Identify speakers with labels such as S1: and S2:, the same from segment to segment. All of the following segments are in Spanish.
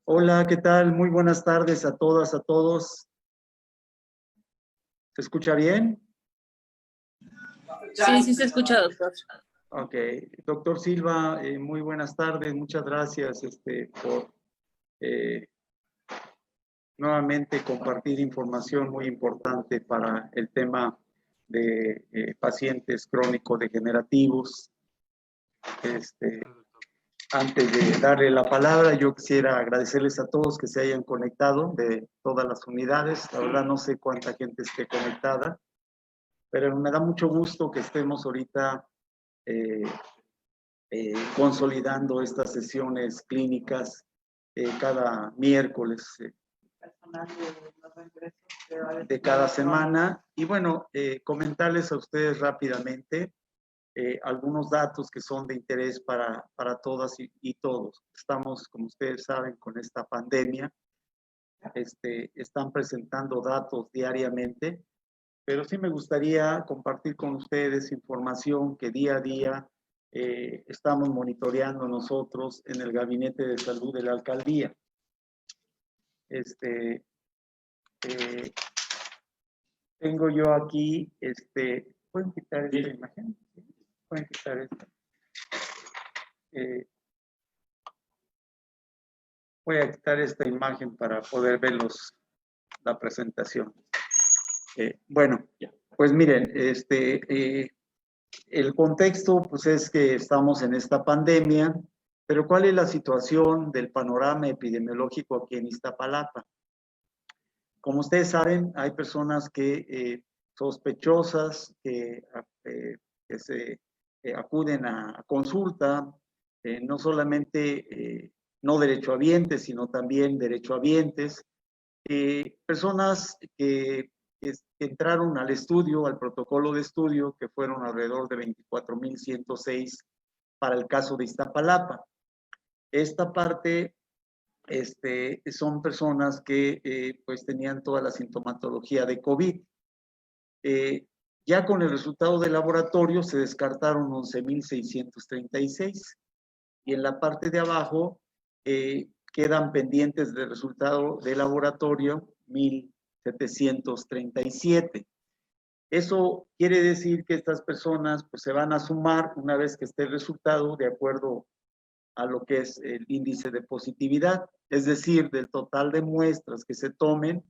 S1: Hola, ¿qué tal? Muy buenas tardes a todas, a todos. ¿Se escucha bien?
S2: Sí, sí se escucha, doctor.
S1: Ok. Doctor Silva, muy buenas tardes. Muchas gracias por eh, nuevamente compartir información muy importante para el tema de pacientes crónico-degenerativos. Antes de darle la palabra, yo quisiera agradecerles a todos que se hayan conectado de todas las unidades. La verdad no sé cuánta gente esté conectada, pero me da mucho gusto que estemos ahorita consolidando estas sesiones clínicas cada miércoles de cada semana. Y bueno, comentarles a ustedes rápidamente algunos datos que son de interés para todas y todos. Estamos, como ustedes saben, con esta pandemia. Están presentando datos diariamente, pero sí me gustaría compartir con ustedes información que día a día estamos monitoreando nosotros en el Gabinete de Salud de la Alcaldía. Tengo yo aquí, ¿pueden quitar esta imagen? ¿Pueden quitar esta? Voy a quitar esta imagen para poder ver la presentación. Bueno, pues miren, el contexto pues es que estamos en esta pandemia, pero ¿cuál es la situación del panorama epidemiológico aquí en Iztapalapa? Como ustedes saben, hay personas que sospechosas que se acuden a consulta, no solamente no derechohabientes, sino también derechohabientes, personas que entraron al estudio, al protocolo de estudio, que fueron alrededor de 24,106 para el caso de Iztapalapa. Esta parte son personas que pues tenían toda la sintomatología de COVID. Ya con el resultado del laboratorio se descartaron 11,636 y en la parte de abajo quedan pendientes del resultado del laboratorio 1,737. Eso quiere decir que estas personas pues, se van a sumar una vez que esté el resultado de acuerdo a lo que es el índice de positividad, es decir, del total de muestras que se tomen.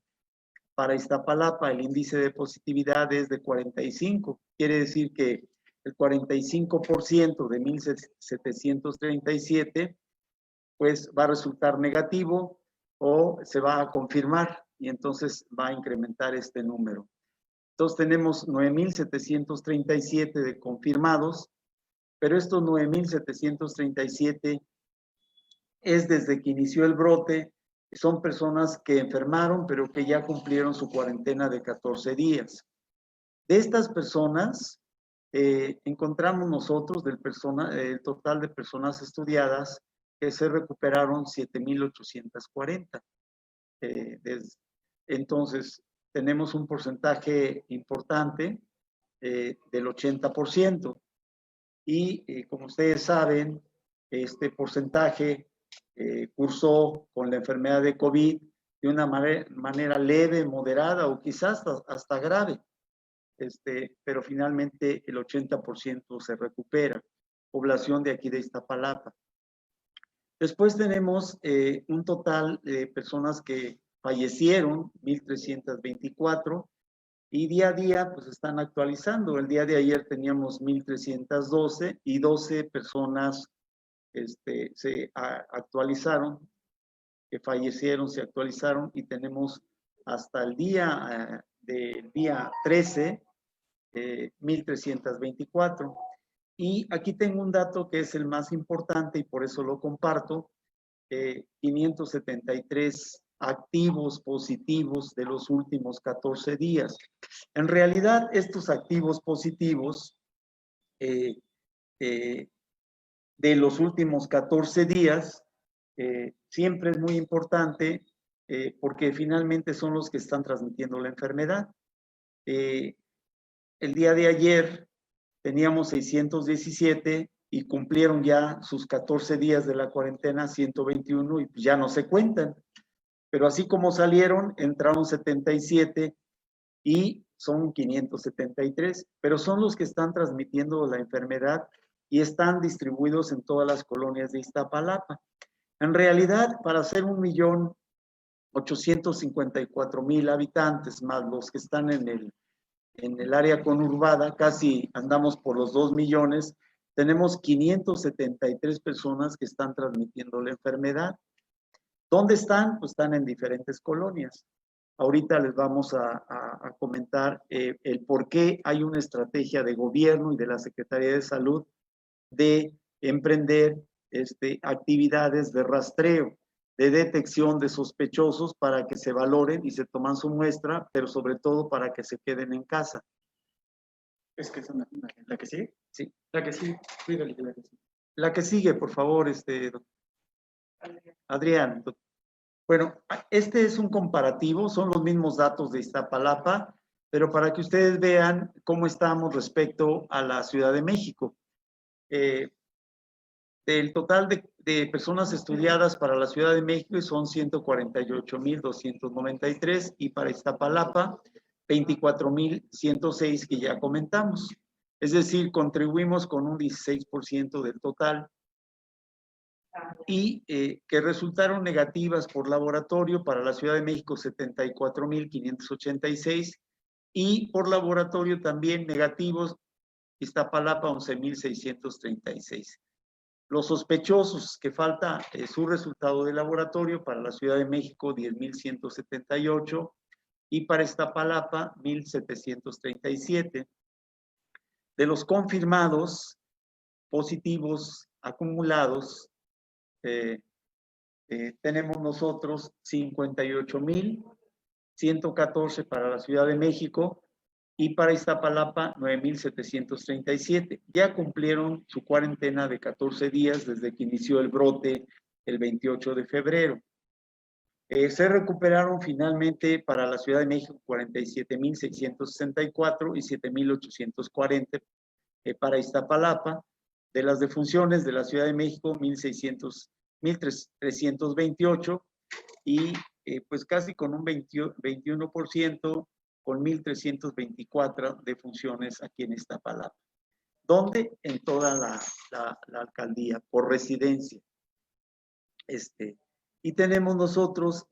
S1: Para Iztapalapa el índice de positividad es de 45, quiere decir que el 45% de 1,737 pues va a resultar negativo o se va a confirmar y entonces va a incrementar este número. Entonces tenemos 9,737 de confirmados, pero estos 9,737 es desde que inició el brote, son personas que enfermaron, pero que ya cumplieron su cuarentena de 14 días. De estas personas, encontramos nosotros el total de personas estudiadas que se recuperaron 7,840. Entonces, tenemos un porcentaje importante del 80%. Y como ustedes saben, este porcentaje cursó con la enfermedad de COVID de una manera leve, moderada o quizás hasta grave. Pero finalmente el 80% se recupera. Población de aquí de Iztapalapa. Después tenemos un total de personas que fallecieron, 1,324, y día a día pues están actualizando. El día de ayer teníamos 1,312 y 12 personas se actualizaron, que fallecieron, se actualizaron y tenemos hasta el día del día 13, 1,324. Y aquí tengo un dato que es el más importante y por eso lo comparto, 573 activos positivos de los últimos 14 días. En realidad, estos activos positivos de los últimos 14 días siempre es muy importante porque finalmente son los que están transmitiendo la enfermedad. El día de ayer teníamos 617 y cumplieron ya sus 14 días de la cuarentena, 121, y pues ya no se cuentan. Pero así como salieron, entraron 77 y son 573, pero son los que están transmitiendo la enfermedad y están distribuidos en todas las colonias de Iztapalapa. En realidad, para ser 1.854.000 habitantes, más los que están en el área conurbada, casi andamos por los 2 millones, tenemos 573 personas que están transmitiendo la enfermedad. ¿Dónde están? Pues están en diferentes colonias. Ahorita les vamos a comentar el por qué hay una estrategia de gobierno y de la Secretaría de Salud de emprender actividades de rastreo, de detección de sospechosos para que se valoren y se toman su muestra, pero sobre todo para que se queden en casa.
S2: Es que es la que sigue.
S1: Sí.
S2: La que sigue. Cuídale que la que sigue.
S1: La que sigue, por favor, Adrián. Bueno, este es un comparativo, son los mismos datos de Iztapalapa, pero para que ustedes vean cómo estamos respecto a la Ciudad de México. Del total de personas estudiadas para la Ciudad de México son 148.293 y para Iztapalapa 24.106 que ya comentamos. Es decir, contribuimos con un 16% del total y que resultaron negativas por laboratorio para la Ciudad de México 74.586 y por laboratorio también negativos Iztapalapa 11.636. Los sospechosos que falta su resultado de laboratorio para la Ciudad de México 10.178 y para Iztapalapa 1.737. De los confirmados positivos acumulados, tenemos nosotros 58.114 para la Ciudad de México y para Iztapalapa 9.737. Ya cumplieron su cuarentena de 14 días desde que inició el brote el 28 de febrero. Se recuperaron finalmente para la Ciudad de México 47.664 y 7.840 para Iztapalapa. De las defunciones de la Ciudad de México, 1.328 y pues casi con un 21%, con 1.324 defunciones aquí en Iztapalapa. ¿Dónde? En toda la alcaldía, por residencia. Y tenemos nosotros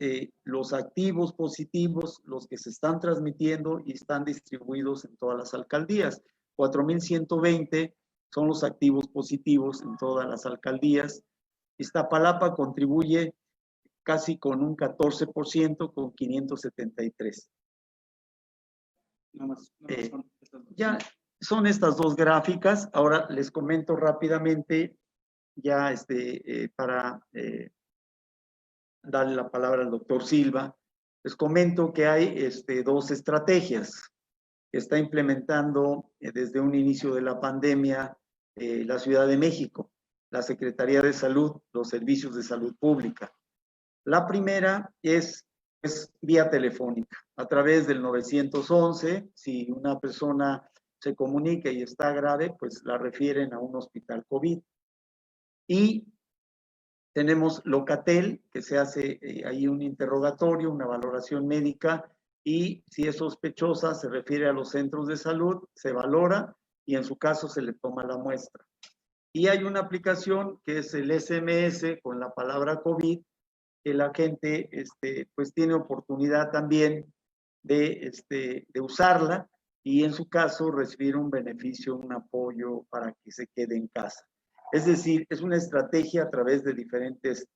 S1: los activos positivos, los que se están transmitiendo y están distribuidos en todas las alcaldías. 4.120 son los activos positivos en todas las alcaldías. Iztapalapa contribuye casi con un 14%, con 573. Ya son estas dos gráficas. Ahora les comento rápidamente, ya para darle la palabra al doctor Silva, les comento que hay dos estrategias que está implementando desde un inicio de la pandemia la Ciudad de México, la Secretaría de Salud, los servicios de salud pública. La primera es vía telefónica, a través del 911. Si una persona se comunica y está grave, pues la refieren a un hospital COVID. Y tenemos Locatel, que se hace ahí un interrogatorio, una valoración médica, y si es sospechosa, se refiere a los centros de salud, se valora y en su caso se le toma la muestra. Y hay una aplicación que es el SMS con la palabra COVID, que la gente pues tiene oportunidad también de usarla y en su caso recibir un beneficio, un apoyo para que se quede en casa. Es decir, es una estrategia a través de diferentes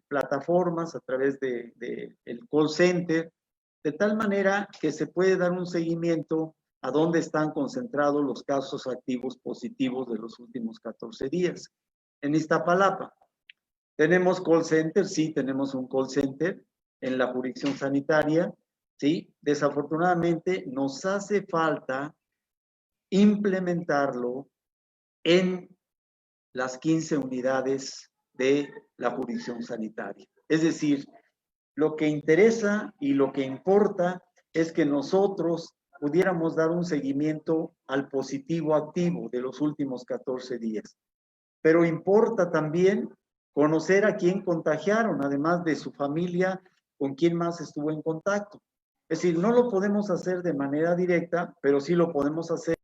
S1: plataformas, a través del call center, de tal manera que se puede dar un seguimiento a dónde están concentrados los casos activos positivos de los últimos 14 días. En Iztapalapa, ¿tenemos call center? Sí, tenemos un call center en la jurisdicción sanitaria, ¿sí? Desafortunadamente, nos hace falta implementarlo en las 15 unidades de la jurisdicción sanitaria. Es decir, lo que interesa y lo que importa es que nosotros pudiéramos dar un seguimiento al positivo activo de los últimos 14 días. Pero importa también conocer a quién contagiaron, además de su familia, con quién más estuvo en contacto. Es decir, no lo podemos hacer de manera directa, pero sí lo podemos hacer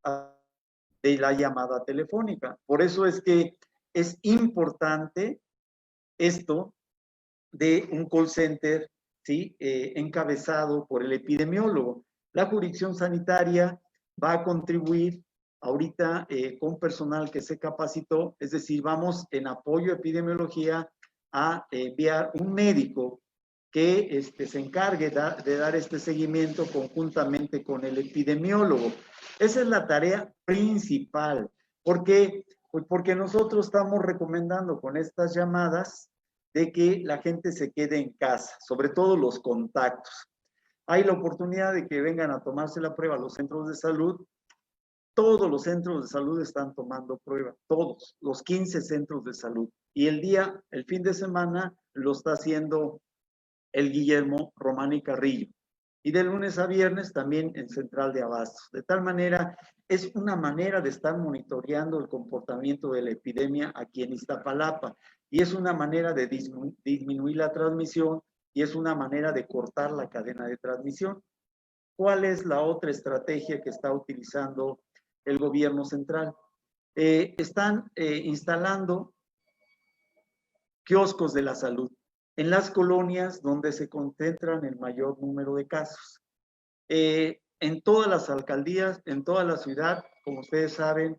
S1: de la llamada telefónica. Por eso es que es importante esto de un call center, ¿sí? Encabezado por el epidemiólogo. La jurisdicción sanitaria va a contribuir ahorita con personal que se capacitó, es decir, vamos en apoyo a epidemiología a enviar un médico que se encargue de dar este seguimiento conjuntamente con el epidemiólogo. Esa es la tarea principal. ¿Por qué? Pues porque nosotros estamos recomendando con estas llamadas de que la gente se quede en casa, sobre todo los contactos. Hay la oportunidad de que vengan a tomarse la prueba a los centros de salud. Todos los centros de salud están tomando prueba, todos, los 15 centros de salud. Y el fin de semana, lo está haciendo el Guillermo Román y Carrillo. Y de lunes a viernes también en Central de Abastos. De tal manera, es una manera de estar monitoreando el comportamiento de la epidemia aquí en Iztapalapa. Y es una manera de disminuir la transmisión y es una manera de cortar la cadena de transmisión. ¿Cuál es la otra estrategia que está utilizando el gobierno central? Están instalando kioscos de la salud en las colonias donde se concentran el mayor número de casos. En todas las alcaldías, en toda la ciudad, como ustedes saben,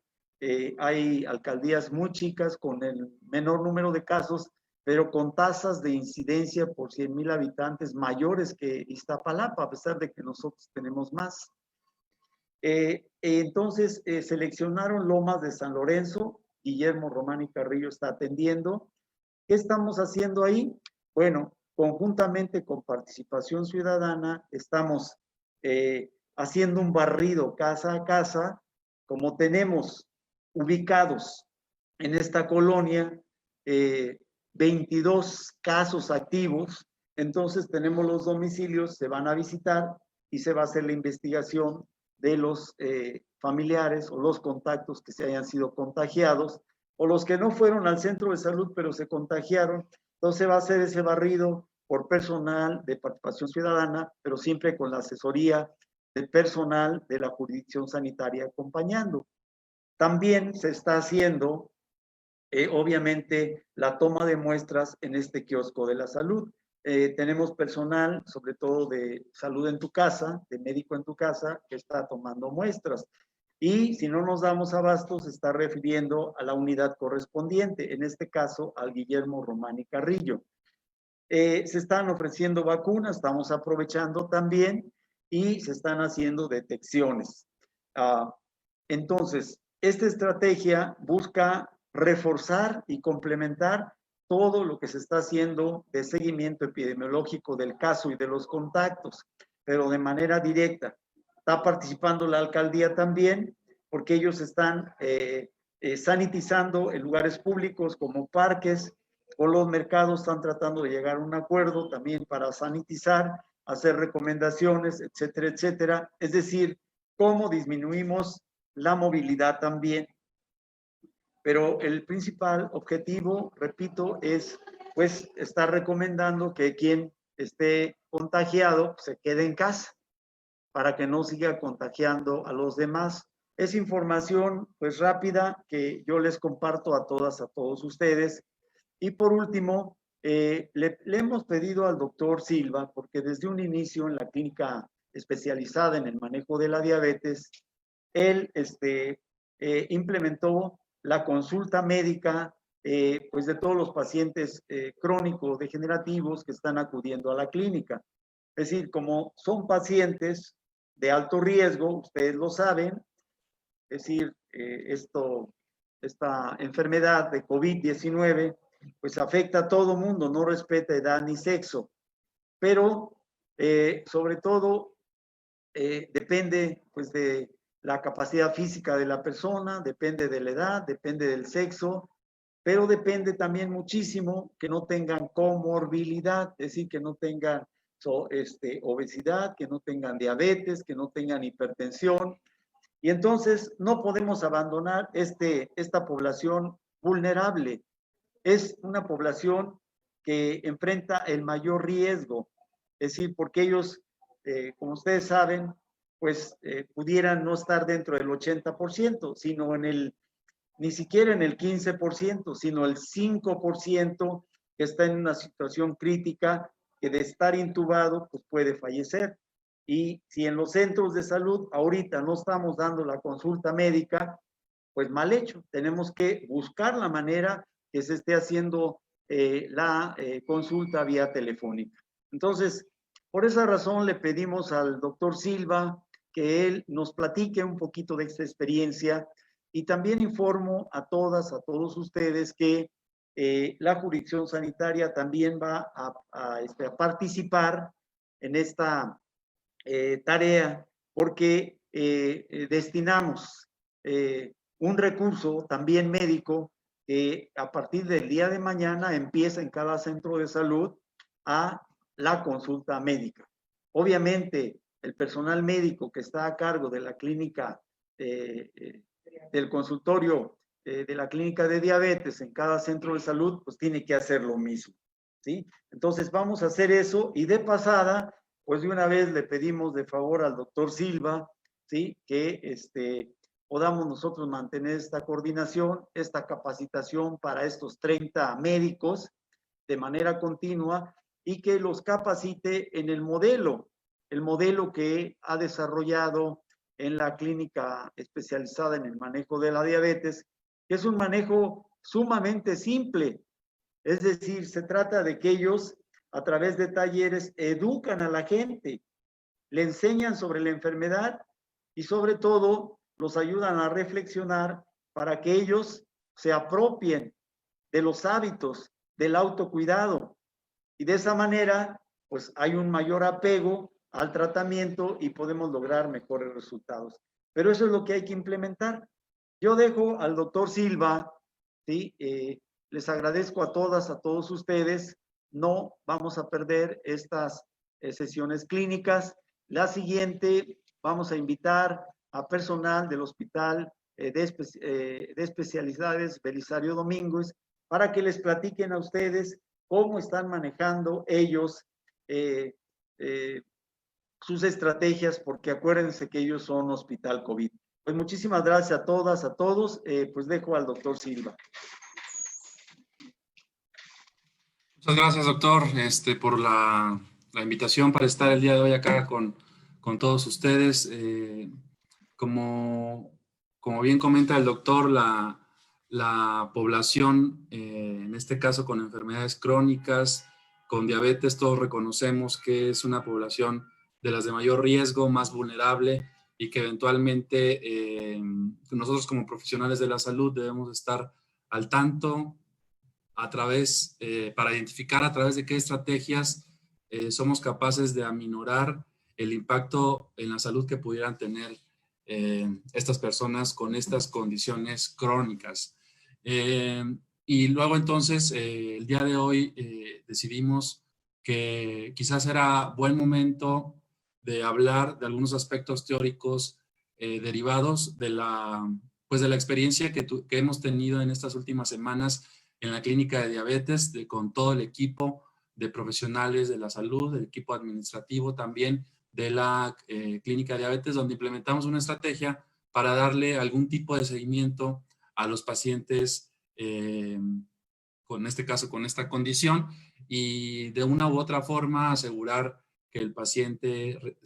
S1: hay alcaldías muy chicas con el menor número de casos, pero con tasas de incidencia por 100,000 habitantes mayores que Iztapalapa, a pesar de que nosotros tenemos más. Entonces, seleccionaron Lomas de San Lorenzo, Guillermo Román y Carrillo está atendiendo. ¿Qué estamos haciendo ahí? Bueno, conjuntamente con Participación Ciudadana, estamos haciendo un barrido casa a casa, como tenemos ubicados en esta colonia 22 casos activos, entonces tenemos los domicilios, se van a visitar y se va a hacer la investigación de los familiares o los contactos que se hayan sido contagiados o los que no fueron al centro de salud pero se contagiaron. Entonces va a hacer ese barrido por personal de Participación Ciudadana, pero siempre con la asesoría del personal de la jurisdicción sanitaria acompañando. También se está haciendo, obviamente, la toma de muestras en este kiosco de la salud. Tenemos personal, sobre todo de salud en tu casa, de médico en tu casa, que está tomando muestras. Y si no nos damos abasto, se está refiriendo a la unidad correspondiente, en este caso al Guillermo Román y Carrillo. Se están ofreciendo vacunas, estamos aprovechando también, y se están haciendo detecciones. Entonces, esta estrategia busca reforzar y complementar todo lo que se está haciendo de seguimiento epidemiológico del caso y de los contactos, pero de manera directa. Está participando la alcaldía también, porque ellos están sanitizando en lugares públicos como parques o los mercados, están tratando de llegar a un acuerdo también para sanitizar, hacer recomendaciones, etcétera, etcétera. Es decir, cómo disminuimos la movilidad también. Pero el principal objetivo, repito, es pues estar recomendando que quien esté contagiado se quede en casa para que no siga contagiando a los demás. Es información pues rápida que yo les comparto a todas, a todos ustedes. Y por último, le hemos pedido al doctor Silva, porque desde un inicio en la clínica especializada en el manejo de la diabetes, él implementó la consulta médica pues de todos los pacientes crónicos degenerativos que están acudiendo a la clínica. Es decir, como son pacientes de alto riesgo, ustedes lo saben, es decir, esta enfermedad de COVID-19 pues afecta a todo mundo, no respeta edad ni sexo, pero sobre todo depende pues de la capacidad física de la persona, depende de la edad, depende del sexo, pero depende también muchísimo que no tengan comorbilidad, es decir, que no tengan obesidad, que no tengan diabetes, que no tengan hipertensión. Y entonces no podemos abandonar esta población vulnerable. Es una población que enfrenta el mayor riesgo, es decir, porque ellos, como ustedes saben, pues pudieran no estar dentro del 80%, sino ni siquiera en el 15%, sino el 5% que está en una situación crítica, que de estar intubado, pues puede fallecer. Y si en los centros de salud ahorita no estamos dando la consulta médica, pues mal hecho. Tenemos que buscar la manera que se esté haciendo la consulta vía telefónica. Entonces, por esa razón le pedimos al doctor Silva que él nos platique un poquito de esta experiencia, y también informo a todas, a todos ustedes que la jurisdicción sanitaria también va a participar en esta tarea, porque destinamos un recurso también médico que a partir del día de mañana empieza en cada centro de salud a la consulta médica. Obviamente, el personal médico que está a cargo de la clínica, del consultorio de la clínica de diabetes en cada centro de salud, pues tiene que hacer lo mismo, ¿sí? Entonces vamos a hacer eso, y de pasada, pues de una vez le pedimos de favor al doctor Silva, ¿sí? Que podamos nosotros mantener esta coordinación, esta capacitación para estos 30 médicos de manera continua, y que los capacite en el modelo que ha desarrollado en la clínica especializada en el manejo de la diabetes, que es un manejo sumamente simple. Es decir, se trata de que ellos, a través de talleres, educan a la gente, le enseñan sobre la enfermedad, y sobre todo los ayudan a reflexionar para que ellos se apropien de los hábitos del autocuidado, y de esa manera pues hay un mayor apego al tratamiento y podemos lograr mejores resultados. Pero eso es lo que hay que implementar. Yo dejo al doctor Silva, ¿sí? Les agradezco a todas, a todos ustedes. No vamos a perder estas sesiones clínicas. La siguiente, vamos a invitar a personal del Hospital de Especialidades Belisario Domínguez para que les platiquen a ustedes cómo están manejando ellos sus estrategias, porque acuérdense que ellos son Hospital COVID. Pues muchísimas gracias a todas, a todos. Pues dejo al doctor Silva.
S3: Muchas gracias, doctor, por la invitación para estar el día de hoy acá con todos ustedes. Como bien comenta el doctor, la población, en este caso con enfermedades crónicas, con diabetes, todos reconocemos que es una población de las de mayor riesgo, más vulnerable, y que eventualmente nosotros como profesionales de la salud debemos estar al tanto a través, para identificar a través de qué estrategias somos capaces de aminorar el impacto en la salud que pudieran tener estas personas con estas condiciones crónicas. Y luego entonces, el día de hoy decidimos que quizás era buen momento de hablar de algunos aspectos teóricos derivados de la experiencia que hemos tenido en estas últimas semanas en la clínica de diabetes, con todo el equipo de profesionales de la salud, el equipo administrativo también de la clínica de diabetes, donde implementamos una estrategia para darle algún tipo de seguimiento a los pacientes, con este caso, con esta condición, y de una u otra forma asegurar que el paciente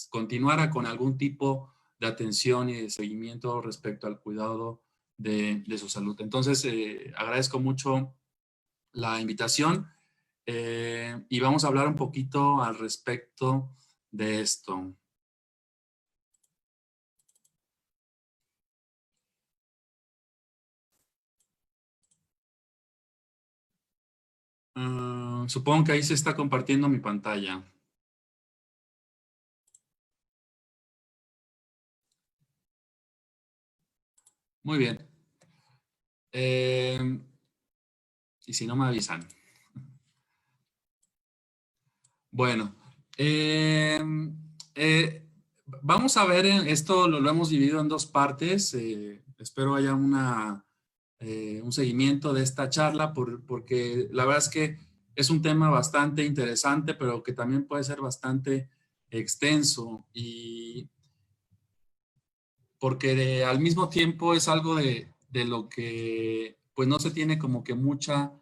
S3: continuara con algún tipo de atención y de seguimiento respecto al cuidado de su salud. Entonces, agradezco mucho la invitación y vamos a hablar un poquito al respecto de esto. Supongo que ahí se está compartiendo mi pantalla. Muy bien. Y si no me avisan. Bueno, vamos a ver, esto lo hemos dividido en dos partes. Espero haya un seguimiento de esta charla porque la verdad es que es un tema bastante interesante, pero que también puede ser bastante extenso y porque al mismo tiempo es algo de lo que pues no se tiene como que mucha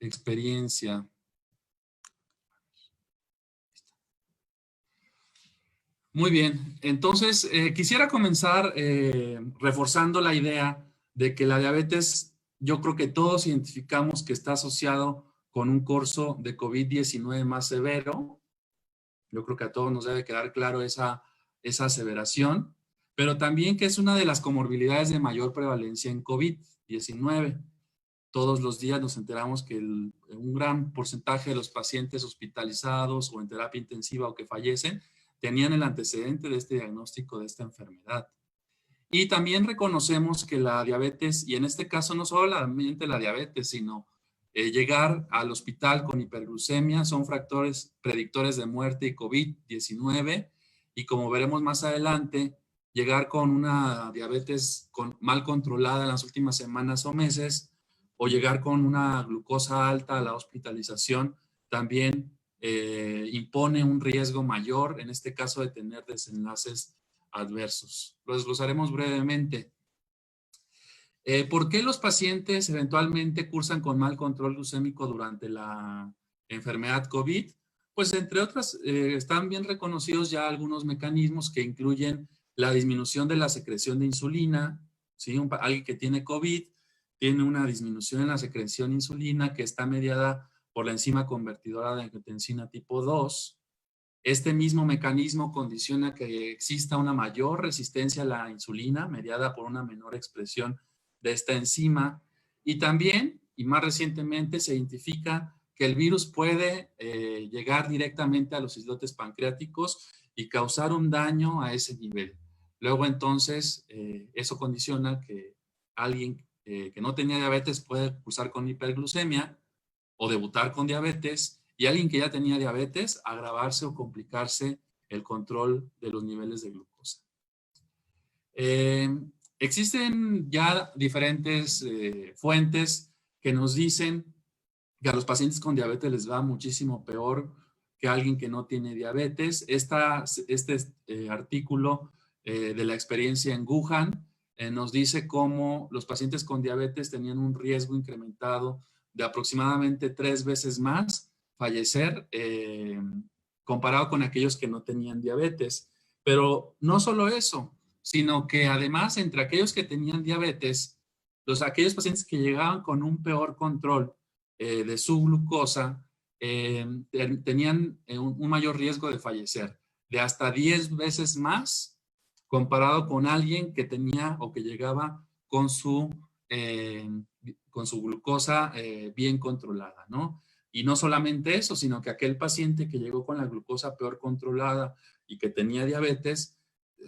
S3: experiencia. Muy bien, entonces quisiera comenzar reforzando la idea de que la diabetes, yo creo que todos identificamos que está asociado con un curso de COVID-19 más severo. Yo creo que a todos nos debe quedar claro esa aseveración, pero también que es una de las comorbilidades de mayor prevalencia en COVID-19. Todos los días nos enteramos que un gran porcentaje de los pacientes hospitalizados o en terapia intensiva o que fallecen tenían el antecedente de este diagnóstico de esta enfermedad. Y también reconocemos que la diabetes, y en este caso no solamente la diabetes, sino llegar al hospital con hiperglucemia son factores predictores de muerte y COVID-19, y como veremos más adelante, llegar con una diabetes mal controlada en las últimas semanas o meses, o llegar con una glucosa alta a la hospitalización, también impone un riesgo mayor, en este caso de tener desenlaces adversos. Lo desglosaremos brevemente. ¿Por qué los pacientes eventualmente cursan con mal control glucémico durante la enfermedad COVID? Pues entre otras, están bien reconocidos ya algunos mecanismos que incluyen la disminución de la secreción de insulina. ¿Sí? Alguien que tiene COVID tiene una disminución en la secreción de insulina que está mediada por la enzima convertidora de angiotensina tipo 2. Este mismo mecanismo condiciona que exista una mayor resistencia a la insulina, mediada por una menor expresión de esta enzima. Y también, y más recientemente, se identifica que el virus puede llegar directamente a los islotes pancreáticos y causar un daño a ese nivel. Luego, entonces, eso condiciona que alguien que no tenía diabetes puede cursar con hiperglucemia o debutar con diabetes, y alguien que ya tenía diabetes, agravarse o complicarse el control de los niveles de glucosa. Existen ya diferentes fuentes que nos dicen que a los pacientes con diabetes les va muchísimo peor que a alguien que no tiene diabetes. Este artículo de la experiencia en Wuhan nos dice cómo los pacientes con diabetes tenían un riesgo incrementado de aproximadamente 3 veces más fallecer comparado con aquellos que no tenían diabetes. Pero no solo eso, sino que además entre aquellos que tenían diabetes, aquellos pacientes que llegaban con un peor control de su glucosa, tenían un mayor riesgo de fallecer, de hasta 10 veces más comparado con alguien que tenía o que llegaba con su glucosa bien controlada, ¿no? Y no solamente eso, sino que aquel paciente que llegó con la glucosa peor controlada y que tenía diabetes,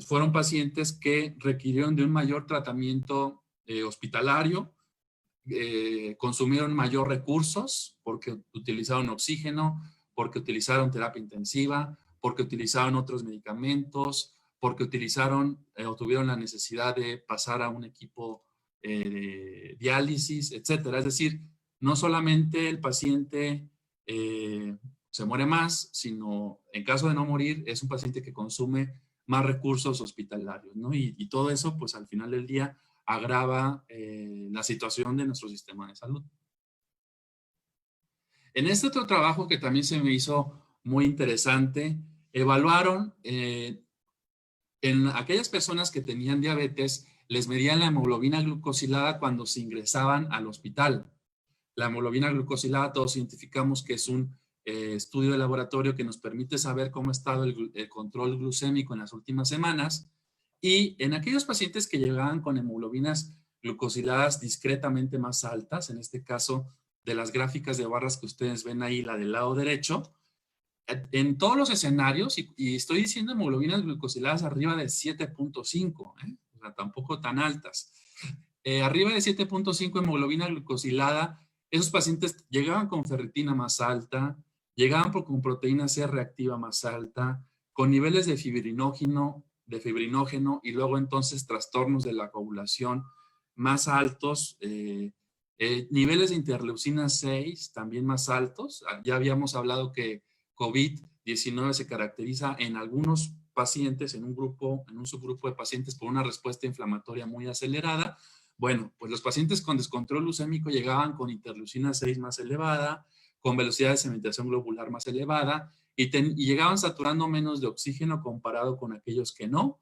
S3: fueron pacientes que requirieron de un mayor tratamiento hospitalario, consumieron mayor recursos porque utilizaron oxígeno, porque utilizaron terapia intensiva, porque utilizaron otros medicamentos, porque utilizaron o tuvieron la necesidad de pasar a un equipo de diálisis, etcétera. Es decir, no solamente el paciente se muere más, sino en caso de no morir, es un paciente que consume más recursos hospitalarios, ¿no? Y todo eso, pues al final del día, agrava la situación de nuestro sistema de salud. En este otro trabajo que también se me hizo muy interesante, evaluaron en aquellas personas que tenían diabetes, les medían la hemoglobina glucosilada cuando se ingresaban al hospital. La hemoglobina glucosilada, todos identificamos que es un estudio de laboratorio que nos permite saber cómo ha estado el control glucémico en las últimas semanas. Y en aquellos pacientes que llegaban con hemoglobinas glucosiladas discretamente más altas, en este caso de las gráficas de barras que ustedes ven ahí, la del lado derecho, en todos los escenarios, y estoy diciendo hemoglobinas glucosiladas arriba de 7.5, o sea, tampoco tan altas. Arriba de 7.5 hemoglobina glucosilada, esos pacientes llegaban con ferritina más alta, llegaban con proteína C reactiva más alta, con niveles de fibrinógeno y luego entonces trastornos de la coagulación más altos, niveles de interleucina 6 también más altos. Ya habíamos hablado que COVID-19 se caracteriza en algunos pacientes, en un subgrupo de pacientes por una respuesta inflamatoria muy acelerada. Bueno, pues los pacientes con descontrol glucémico llegaban con interleucina 6 más elevada, con velocidad de sedimentación globular más elevada y llegaban saturando menos de oxígeno comparado con aquellos que no.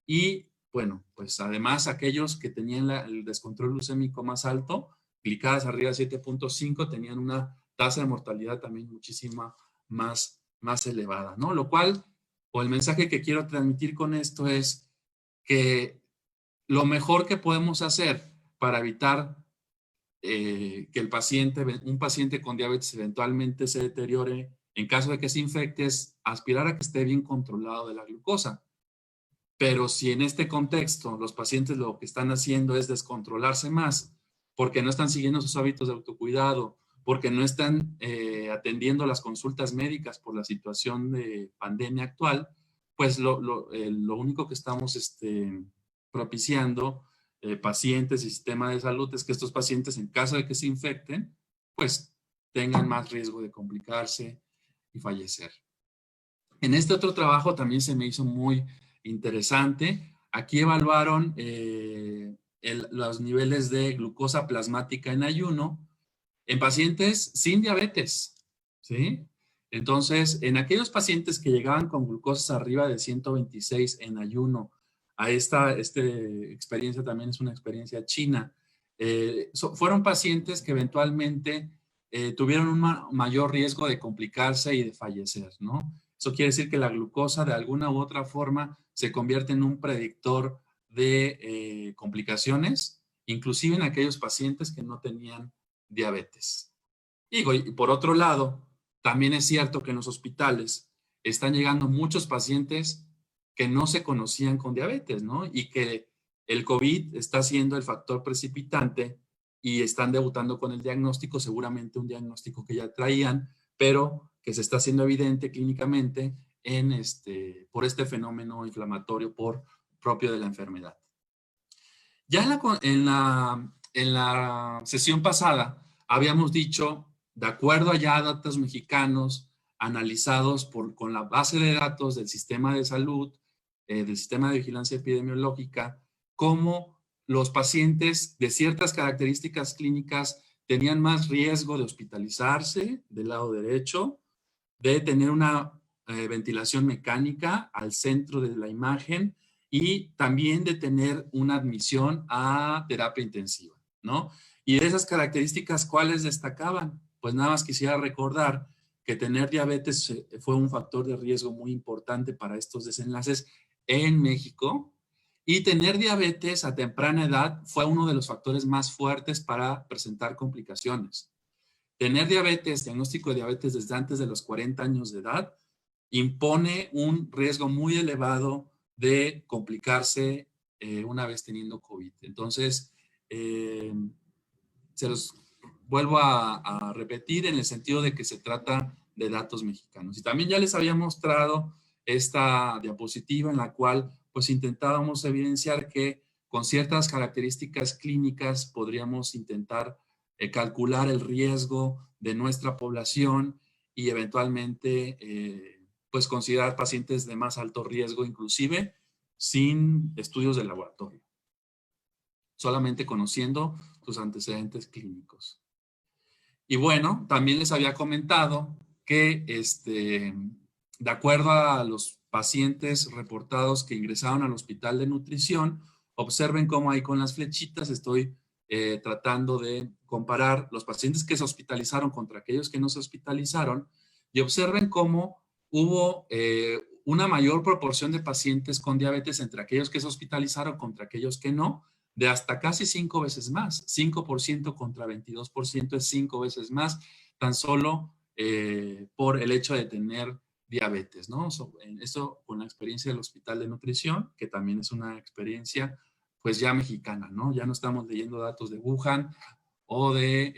S3: Y bueno, pues además aquellos que tenían el descontrol glucémico más alto, glicadas arriba de 7.5, tenían una tasa de mortalidad también muchísima más elevada, ¿no? Lo cual, o el mensaje que quiero transmitir con esto es que lo mejor que podemos hacer para evitar que un paciente con diabetes eventualmente se deteriore en caso de que se infecte es aspirar a que esté bien controlado de la glucosa. Pero si en este contexto los pacientes lo que están haciendo es descontrolarse más porque no están siguiendo sus hábitos de autocuidado, porque no están atendiendo las consultas médicas por la situación de pandemia actual, pues lo único que estamos propiciando pacientes y sistema de salud es que estos pacientes, en caso de que se infecten, pues tengan más riesgo de complicarse y fallecer. En este otro trabajo también se me hizo muy interesante. Aquí evaluaron los niveles de glucosa plasmática en ayuno en pacientes sin diabetes, ¿sí? Entonces, en aquellos pacientes que llegaban con glucosas arriba de 126 en ayuno, a esta experiencia también es una experiencia china, fueron pacientes que eventualmente tuvieron un mayor riesgo de complicarse y de fallecer, ¿no? Eso quiere decir que la glucosa de alguna u otra forma se convierte en un predictor de complicaciones, inclusive en aquellos pacientes que no tenían diabetes. Y por otro lado, también es cierto que en los hospitales están llegando muchos pacientes que no se conocían con diabetes, ¿no? Y que el COVID está siendo el factor precipitante y están debutando con el diagnóstico, seguramente un diagnóstico que ya traían, pero que se está haciendo evidente clínicamente por este fenómeno inflamatorio propio de la enfermedad. Ya en la sesión pasada habíamos dicho, de acuerdo a ya datos mexicanos analizados con la base de datos del sistema de salud, del sistema de vigilancia epidemiológica, cómo los pacientes de ciertas características clínicas tenían más riesgo de hospitalizarse del lado derecho, de tener una ventilación mecánica al centro de la imagen y también de tener una admisión a terapia intensiva, ¿no? Y de esas características, ¿cuáles destacaban? Pues nada más quisiera recordar que tener diabetes fue un factor de riesgo muy importante para estos desenlaces en México, y tener diabetes a temprana edad fue uno de los factores más fuertes para presentar complicaciones. Tener diabetes, diagnóstico de diabetes desde antes de los 40 años de edad, impone un riesgo muy elevado de complicarse una vez teniendo COVID. Entonces, se los vuelvo a repetir en el sentido de que se trata de datos mexicanos. Y también ya les había mostrado esta diapositiva en la cual pues intentábamos evidenciar que con ciertas características clínicas podríamos intentar calcular el riesgo de nuestra población y eventualmente pues considerar pacientes de más alto riesgo, inclusive sin estudios de laboratorio, solamente conociendo sus antecedentes clínicos. Y bueno, también les había comentado que de acuerdo a los pacientes reportados que ingresaron al hospital de nutrición, observen cómo ahí con las flechitas estoy tratando de comparar los pacientes que se hospitalizaron contra aquellos que no se hospitalizaron, y observen cómo hubo una mayor proporción de pacientes con diabetes entre aquellos que se hospitalizaron contra aquellos que no, de hasta casi 5 veces más. 5% contra 22% es 5 veces más, tan solo por el hecho de tener diabetes, ¿no? Eso con la experiencia del Hospital de Nutrición, que también es una experiencia pues ya mexicana, ¿no? Ya no estamos leyendo datos de Wuhan o de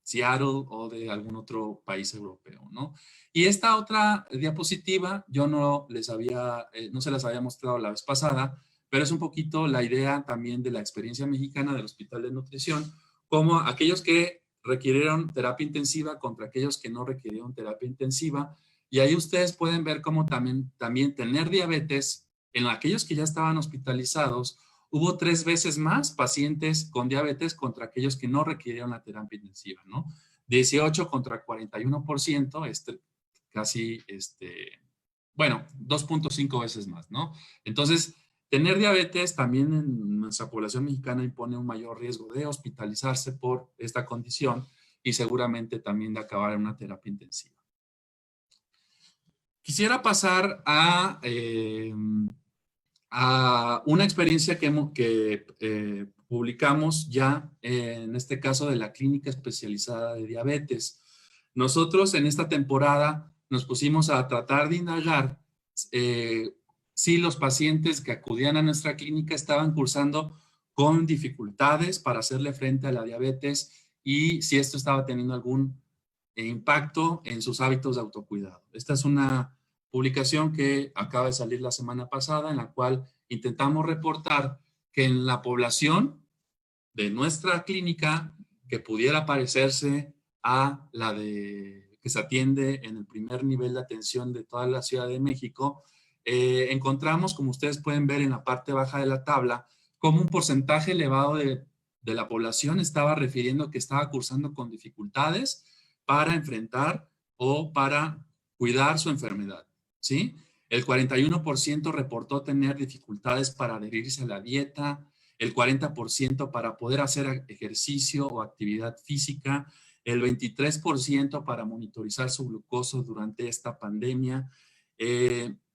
S3: Seattle o de algún otro país europeo, ¿no? Y esta otra diapositiva yo no se las había mostrado la vez pasada, pero es un poquito la idea también de la experiencia mexicana del Hospital de Nutrición, como aquellos que requirieron terapia intensiva contra aquellos que no requirieron terapia intensiva. Y ahí ustedes pueden ver cómo también tener diabetes en aquellos que ya estaban hospitalizados. Hubo 3 veces más pacientes con diabetes contra aquellos que no requirieron la terapia intensiva, ¿no? 18 contra 41%, casi, bueno, 2.5 veces más, ¿no? Entonces, tener diabetes también en nuestra población mexicana impone un mayor riesgo de hospitalizarse por esta condición y seguramente también de acabar en una terapia intensiva. Quisiera pasar a una experiencia que publicamos ya, en este caso de la Clínica Especializada de Diabetes. Nosotros en esta temporada nos pusimos a tratar de indagar si los pacientes que acudían a nuestra clínica estaban cursando con dificultades para hacerle frente a la diabetes y si esto estaba teniendo algún impacto en sus hábitos de autocuidado. Esta es una publicación que acaba de salir la semana pasada, en la cual intentamos reportar que en la población de nuestra clínica, que pudiera parecerse a la de que se atiende en el primer nivel de atención de toda la Ciudad de México, encontramos, como ustedes pueden ver en la parte baja de la tabla, como un porcentaje elevado de la población estaba refiriendo que estaba cursando con dificultades para enfrentar o para cuidar su enfermedad, ¿sí? El 41% reportó tener dificultades para adherirse a la dieta, el 40% para poder hacer ejercicio o actividad física, el 23% para monitorizar su glucosa durante esta pandemia,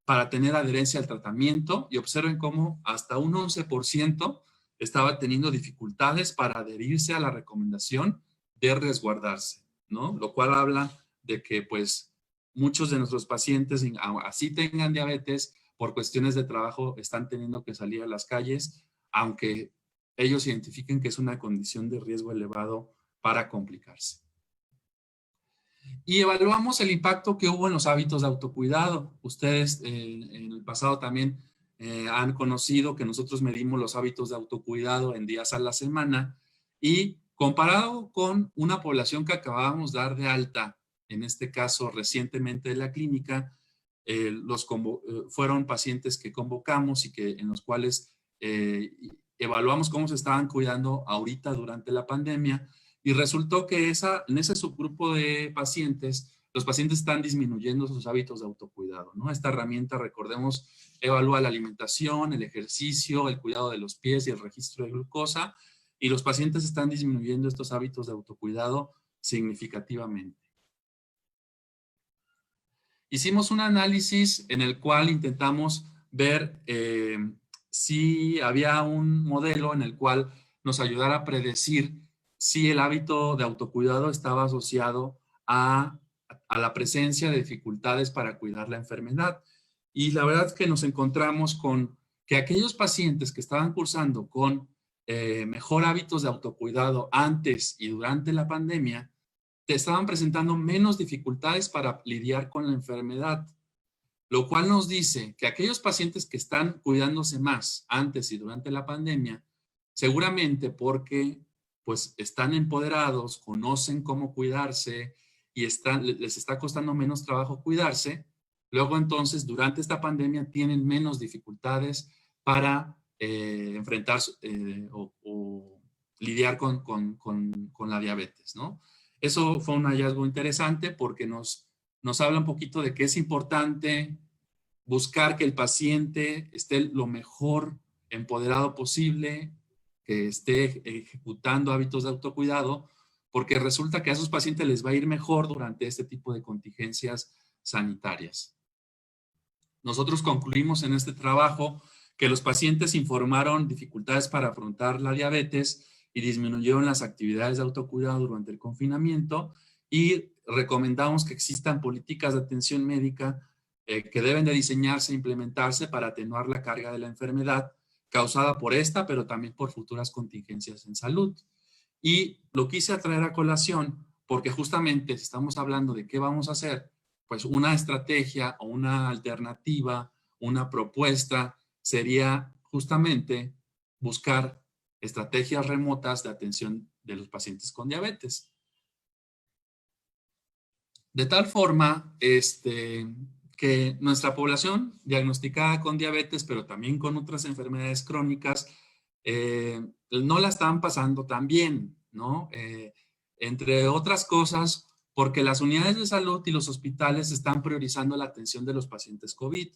S3: para tener adherencia al tratamiento, y observen cómo hasta un 11% estaba teniendo dificultades para adherirse a la recomendación de resguardarse, ¿no? Lo cual habla de que, pues, muchos de nuestros pacientes, así tengan diabetes, por cuestiones de trabajo, están teniendo que salir a las calles, aunque ellos identifiquen que es una condición de riesgo elevado para complicarse. Y evaluamos el impacto que hubo en los hábitos de autocuidado. Ustedes en el pasado también han conocido que nosotros medimos los hábitos de autocuidado en días a la semana y comparado con una población que acabábamos de dar de alta, en este caso recientemente de la clínica, fueron pacientes que convocamos y en los cuales evaluamos cómo se estaban cuidando ahorita durante la pandemia. Y resultó que en ese subgrupo de pacientes, los pacientes están disminuyendo sus hábitos de autocuidado, ¿no? Esta herramienta, recordemos, evalúa la alimentación, el ejercicio, el cuidado de los pies y el registro de glucosa, y los pacientes están disminuyendo estos hábitos de autocuidado significativamente. Hicimos un análisis en el cual intentamos ver si había un modelo en el cual nos ayudara a predecir si el hábito de autocuidado estaba asociado a la presencia de dificultades para cuidar la enfermedad. Y la verdad es que nos encontramos con que aquellos pacientes que estaban cursando con mejor hábitos de autocuidado antes y durante la pandemia, estaban presentando menos dificultades para lidiar con la enfermedad, lo cual nos dice que aquellos pacientes que están cuidándose más antes y durante la pandemia, seguramente porque pues están empoderados, conocen cómo cuidarse y les está costando menos trabajo cuidarse, luego entonces durante esta pandemia tienen menos dificultades para enfrentar o lidiar con la diabetes, ¿no? Eso fue un hallazgo interesante porque nos habla un poquito de que es importante buscar que el paciente esté lo mejor empoderado posible, que esté ejecutando hábitos de autocuidado, porque resulta que a esos pacientes les va a ir mejor durante este tipo de contingencias sanitarias. Nosotros concluimos en este trabajo que los pacientes informaron dificultades para afrontar la diabetes y disminuyeron las actividades de autocuidado durante el confinamiento, y recomendamos que existan políticas de atención médica que deben de diseñarse e implementarse para atenuar la carga de la enfermedad causada por esta, pero también por futuras contingencias en salud. Y lo quise traer a colación porque justamente si estamos hablando de qué vamos a hacer, pues una estrategia o una alternativa, una propuesta sería justamente buscar estrategias remotas de atención de los pacientes con diabetes. De tal forma que nuestra población diagnosticada con diabetes, pero también con otras enfermedades crónicas, no la están pasando tan bien, ¿no? Entre otras cosas, porque las unidades de salud y los hospitales están priorizando la atención de los pacientes COVID.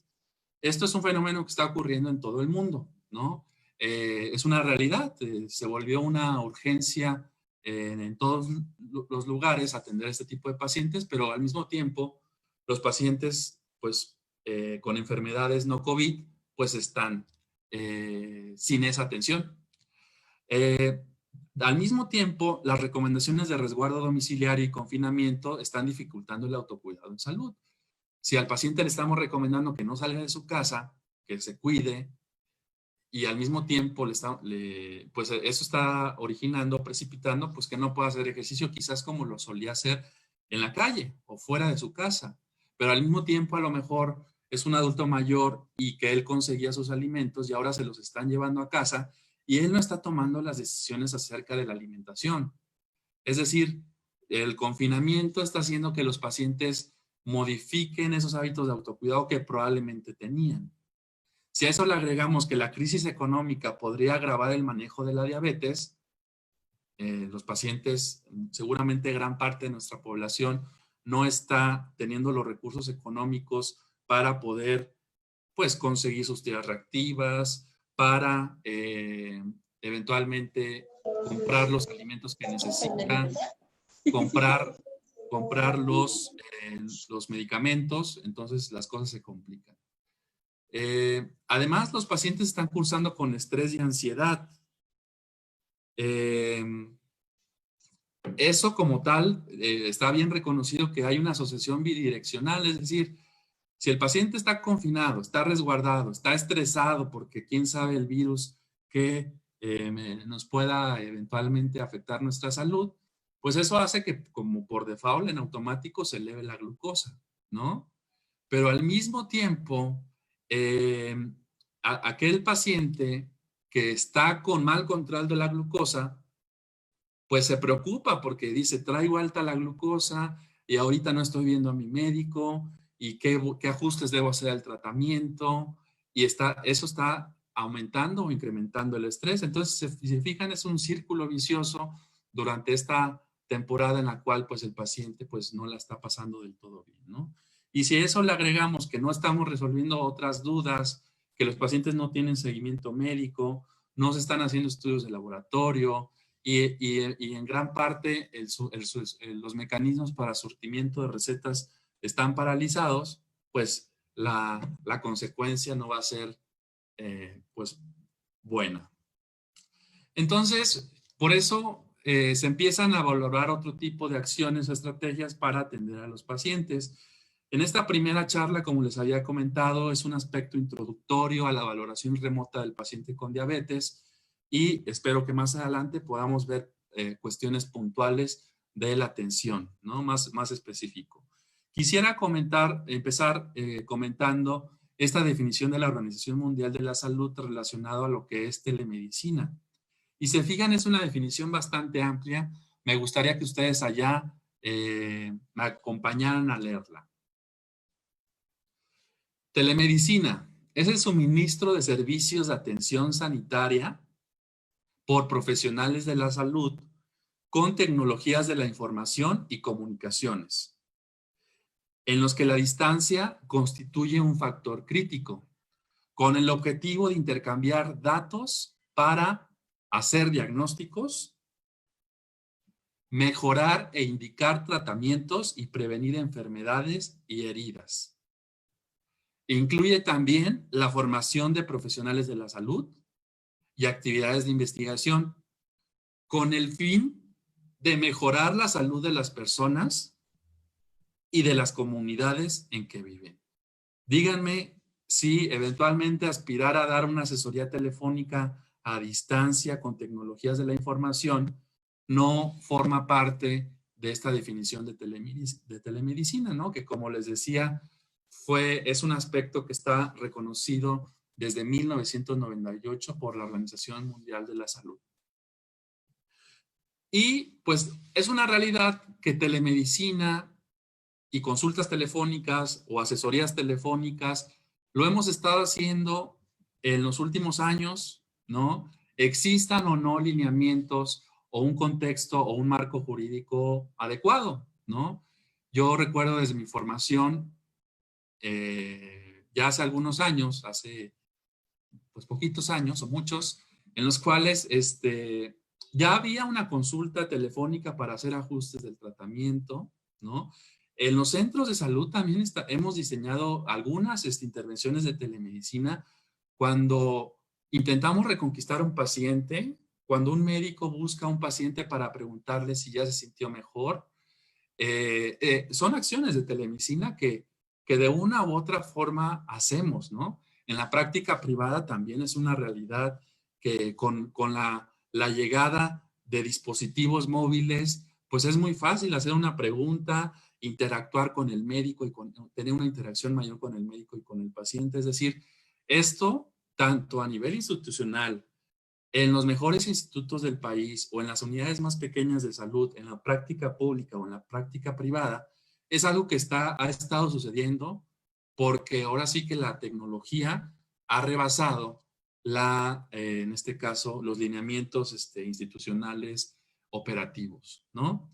S3: Esto es un fenómeno que está ocurriendo en todo el mundo, ¿no? Es una realidad, se volvió una urgencia en todos los lugares atender a este tipo de pacientes, pero al mismo tiempo los pacientes pues con enfermedades no COVID pues están sin esa atención. Al mismo tiempo, las recomendaciones de resguardo domiciliario y confinamiento están dificultando el autocuidado en salud. Si al paciente le estamos recomendando que no salga de su casa, que se cuide, y al mismo tiempo pues eso está originando, precipitando, pues que no pueda hacer ejercicio quizás como lo solía hacer en la calle o fuera de su casa. Pero al mismo tiempo a lo mejor es un adulto mayor y que él conseguía sus alimentos y ahora se los están llevando a casa y él no está tomando las decisiones acerca de la alimentación. Es decir, el confinamiento está haciendo que los pacientes modifiquen esos hábitos de autocuidado que probablemente tenían. Si a eso le agregamos que la crisis económica podría agravar el manejo de la diabetes, los pacientes, seguramente gran parte de nuestra población no está teniendo los recursos económicos para poder, pues, conseguir sus tiras reactivas, para eventualmente comprar los alimentos que necesitan, comprar los medicamentos, entonces las cosas se complican. Además, los pacientes están cursando con estrés y ansiedad. Eso como tal, está bien reconocido que hay una asociación bidireccional, es decir, si el paciente está confinado, está resguardado, está estresado porque quién sabe el virus que nos pueda eventualmente afectar nuestra salud, pues eso hace que como por default en automático se eleve la glucosa, ¿no? Pero al mismo tiempo, aquel paciente que está con mal control de la glucosa, pues se preocupa porque dice, traigo alta la glucosa y ahorita no estoy viendo a mi médico y qué ajustes debo hacer al tratamiento y eso está aumentando o incrementando el estrés. Entonces, si se fijan, es un círculo vicioso durante esta temporada en la cual pues el paciente pues no la está pasando del todo bien, ¿no? Y si a eso le agregamos que no estamos resolviendo otras dudas, que los pacientes no tienen seguimiento médico, no se están haciendo estudios de laboratorio y en gran parte los mecanismos para surtimiento de recetas están paralizados, pues la consecuencia no va a ser pues buena. Entonces, por eso se empiezan a valorar otro tipo de acciones o estrategias para atender a los pacientes. En esta primera charla, como les había comentado, es un aspecto introductorio a la valoración remota del paciente con diabetes y espero que más adelante podamos ver cuestiones puntuales de la atención, ¿no? Más específico. Quisiera empezar comentando esta definición de la Organización Mundial de la Salud relacionado a lo que es telemedicina. Y se fijan, es una definición bastante amplia. Me gustaría que ustedes allá me acompañaran a leerla. Telemedicina es el suministro de servicios de atención sanitaria por profesionales de la salud con tecnologías de la información y comunicaciones, en los que la distancia constituye un factor crítico, con el objetivo de intercambiar datos para hacer diagnósticos, mejorar e indicar tratamientos y prevenir enfermedades y heridas. Incluye también la formación de profesionales de la salud y actividades de investigación con el fin de mejorar la salud de las personas y de las comunidades en que viven. Díganme si eventualmente aspirar a dar una asesoría telefónica a distancia con tecnologías de la información no forma parte de esta definición de telemedicina, ¿no? Que como les decía, es un aspecto que está reconocido desde 1998 por la Organización Mundial de la Salud. Y pues es una realidad que telemedicina y consultas telefónicas o asesorías telefónicas lo hemos estado haciendo en los últimos años, ¿no? Existan o no lineamientos o un contexto o un marco jurídico adecuado, ¿no? Yo recuerdo desde mi formación, ya hace algunos años, hace pues poquitos años o muchos, en los cuales ya había una consulta telefónica para hacer ajustes del tratamiento, ¿no? En los centros de salud también hemos diseñado algunas intervenciones de telemedicina cuando intentamos reconquistar a un paciente, cuando un médico busca a un paciente para preguntarle si ya se sintió mejor. Son acciones de telemedicina que de una u otra forma hacemos, ¿no? En la práctica privada también es una realidad que con la llegada de dispositivos móviles, pues es muy fácil hacer una pregunta, interactuar con el médico y tener una interacción mayor con el médico y con el paciente. Es decir, esto tanto a nivel institucional, en los mejores institutos del país o en las unidades más pequeñas de salud, en la práctica pública o en la práctica privada, es algo que ha estado sucediendo porque ahora sí que la tecnología ha rebasado en este caso, los lineamientos institucionales operativos, ¿no?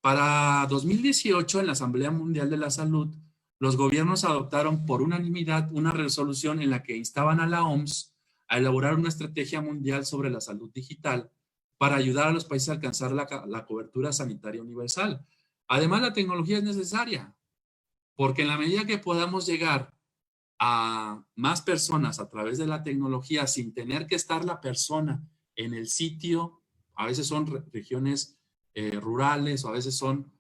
S3: Para 2018, en la Asamblea Mundial de la Salud, los gobiernos adoptaron por unanimidad una resolución en la que instaban a la OMS a elaborar una estrategia mundial sobre la salud digital para ayudar a los países a alcanzar la cobertura sanitaria universal. Además, la tecnología es necesaria, porque en la medida que podamos llegar a más personas a través de la tecnología sin tener que estar la persona en el sitio, a veces son regiones rurales o a veces son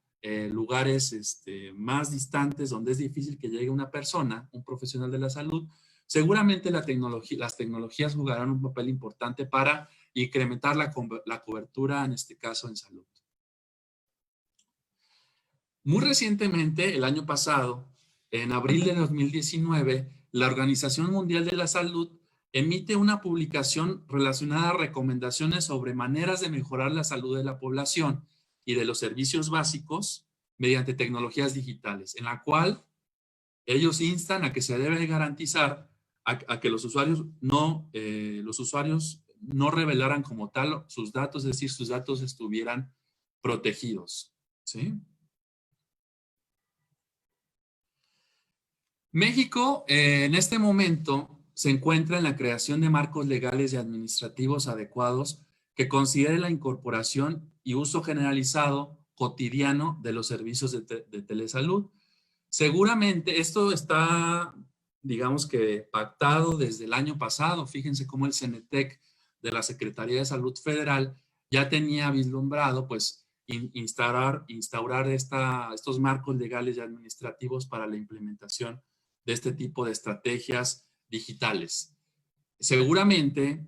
S3: lugares más distantes donde es difícil que llegue una persona, un profesional de la salud, seguramente las tecnologías jugarán un papel importante para incrementar la cobertura, en este caso en salud. Muy recientemente, el año pasado, en abril de 2019, la Organización Mundial de la Salud emite una publicación relacionada a recomendaciones sobre maneras de mejorar la salud de la población y de los servicios básicos mediante tecnologías digitales, en la cual ellos instan a que se debe garantizar a que los usuarios no revelaran como tal sus datos, es decir, sus datos estuvieran protegidos, ¿sí? México, en este momento, se encuentra en la creación de marcos legales y administrativos adecuados que consideren la incorporación y uso generalizado cotidiano de los servicios de telesalud. Seguramente esto está, digamos que pactado desde el año pasado. Fíjense cómo el CENETEC de la Secretaría de Salud Federal ya tenía vislumbrado, pues, instaurar estos marcos legales y administrativos para la implementación de este tipo de estrategias digitales. Seguramente,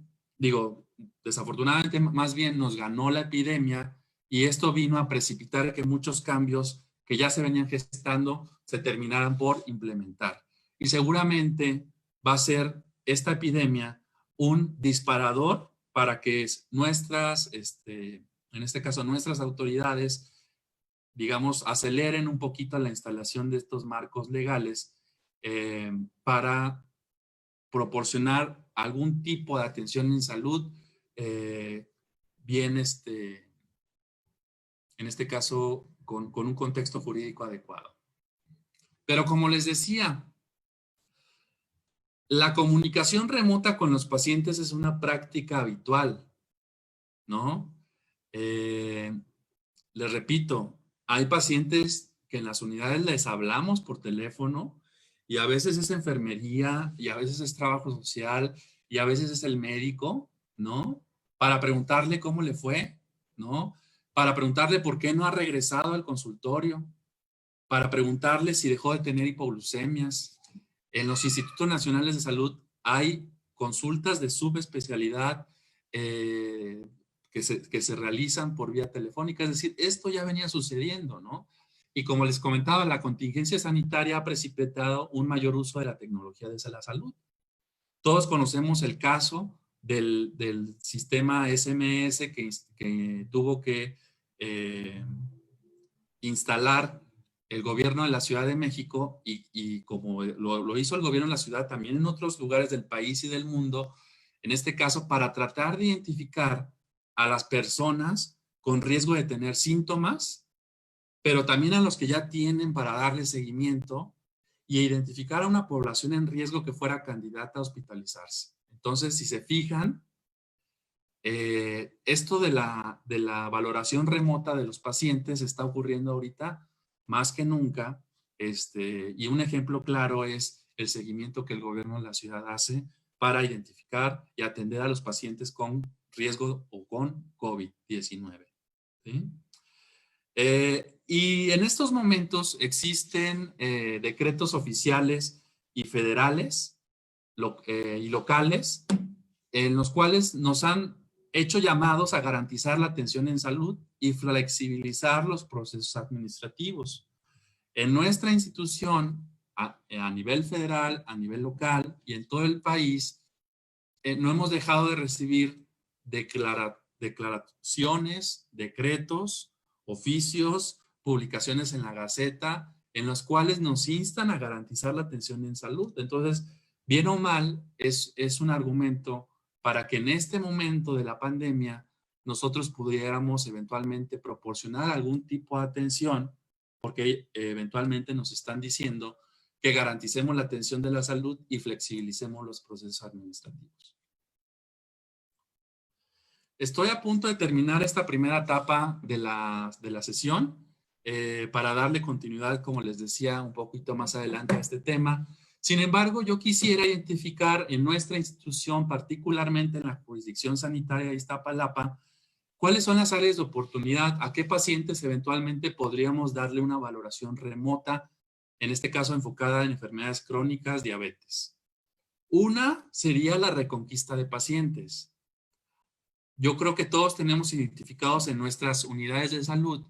S3: desafortunadamente más bien nos ganó la epidemia y esto vino a precipitar que muchos cambios que ya se venían gestando se terminaran por implementar. Y seguramente va a ser esta epidemia un disparador para que nuestras, en este caso nuestras autoridades, digamos, aceleren un poquito la instalación de estos marcos legales para proporcionar algún tipo de atención en salud bien, en este caso, con un contexto jurídico adecuado. Pero como les decía, la comunicación remota con los pacientes es una práctica habitual, ¿no? Les repito, hay pacientes que en las unidades les hablamos por teléfono y a veces es enfermería y a veces es trabajo social y a veces es el médico, ¿no? Para preguntarle cómo le fue, ¿no? Para preguntarle por qué no ha regresado al consultorio, para preguntarle si dejó de tener hipoglucemias. En los Institutos Nacionales de Salud hay consultas de subespecialidad que se realizan por vía telefónica. Es decir, esto ya venía sucediendo, ¿no? Y como les comentaba, la contingencia sanitaria ha precipitado un mayor uso de la tecnología de la salud. Todos conocemos el caso del sistema SMS que tuvo que instalar el gobierno de la Ciudad de México y como lo hizo el gobierno de la ciudad, también en otros lugares del país y del mundo, en este caso para tratar de identificar a las personas con riesgo de tener síntomas, pero también a los que ya tienen para darle seguimiento y identificar a una población en riesgo que fuera candidata a hospitalizarse. Entonces, si se fijan, esto de la valoración remota de los pacientes está ocurriendo ahorita más que nunca, y un ejemplo claro es el seguimiento que el gobierno de la ciudad hace para identificar y atender a los pacientes con riesgo o con COVID-19. ¿Sí? Y en estos momentos existen decretos oficiales y federales y locales en los cuales nos han hecho llamados a garantizar la atención en salud y flexibilizar los procesos administrativos. En nuestra institución, a nivel federal, a nivel local y en todo el país, no hemos dejado de recibir declaraciones, decretos, oficios, publicaciones en la Gaceta, en los cuales nos instan a garantizar la atención en salud. Entonces, bien o mal, es un argumento para que en este momento de la pandemia nosotros pudiéramos eventualmente proporcionar algún tipo de atención, porque eventualmente nos están diciendo que garanticemos la atención de la salud y flexibilicemos los procesos administrativos. Estoy a punto de terminar esta primera etapa de la sesión para darle continuidad, como les decía, un poquito más adelante a este tema. Sin embargo, yo quisiera identificar en nuestra institución, particularmente en la jurisdicción sanitaria de Iztapalapa, cuáles son las áreas de oportunidad, a qué pacientes eventualmente podríamos darle una valoración remota, en este caso enfocada en enfermedades crónicas, diabetes. Una sería la reconquista de pacientes. Yo creo que todos tenemos identificados en nuestras unidades de salud